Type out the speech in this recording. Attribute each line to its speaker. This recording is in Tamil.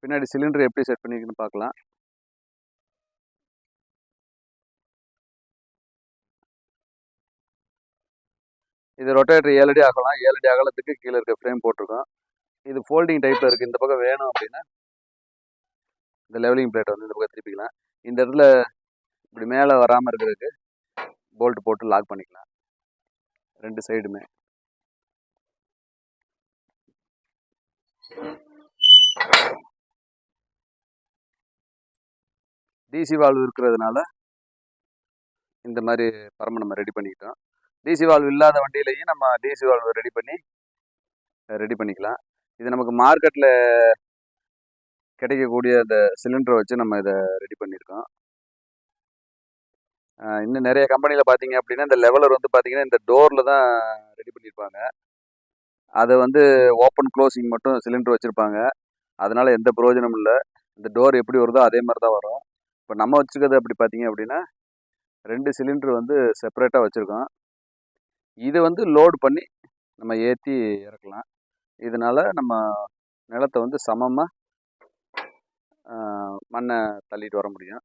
Speaker 1: பின்னாடி சிலிண்டர் எப்படி செட் பண்ணியிருக்குன்னு பார்க்கலாம். இது ரொட்டேட்டர் 7 அடி ஆகலாம். 7 அடி அகலத்துக்கு கீழே இருக்க ஃப்ரேம் போட்டிருக்கோம். இது ஃபோல்டிங் டைப்பில் இருக்குது. இந்த பக்கம் வேணும் அப்படின்னா இந்த லெவலிங் பிளேட்டை வந்து இந்த பக்கம் திருப்பிக்கலாம். இந்த இடத்துல இப்படி மேலே வராமல் இருக்கிறதுக்கு போல்ட் போட்டு லாக் பண்ணிக்கலாம் 2 சைடுமே. டிசி வால்வு இருக்கிறதுனால இந்த மாதிரி பரம நம்ம ரெடி பண்ணிக்கிட்டோம். டிசி வால்வு இல்லாத வண்டியிலையும் நம்ம டிசி வால்வு ரெடி பண்ணிக்கலாம். இது நமக்கு மார்க்கெட்டில் கிடைக்கக்கூடிய அந்த சிலிண்டரை வச்சு நம்ம இதை ரெடி பண்ணியிருக்கோம். இன்னும் நிறைய கம்பெனியில் பார்த்தீங்க அப்படின்னா இந்த லெவலர் வந்து பார்த்தீங்கன்னா இந்த டோரில் தான் ரெடி பண்ணியிருப்பாங்க. அதை வந்து ஓப்பன் க்ளோசிங் மட்டும் சிலிண்டர் வச்சுருப்பாங்க. அதனால் எந்த பிரயோஜனமும் இல்லை. இந்த டோர் எப்படி வருதோ அதே மாதிரி தான் வரும். இப்போ நம்ம வச்சுருக்கிறது அப்படி பார்த்தீங்க அப்படின்னா 2 சிலிண்டர் வந்து செப்பரேட்டாக வச்சுருக்கோம். இதை வந்து லோடு பண்ணி நம்ம ஏற்றி இறக்கலாம். இதனால் நம்ம நிலத்தை வந்து சமமாக மண்ணை தள்ளிட்டு வர முடியும்.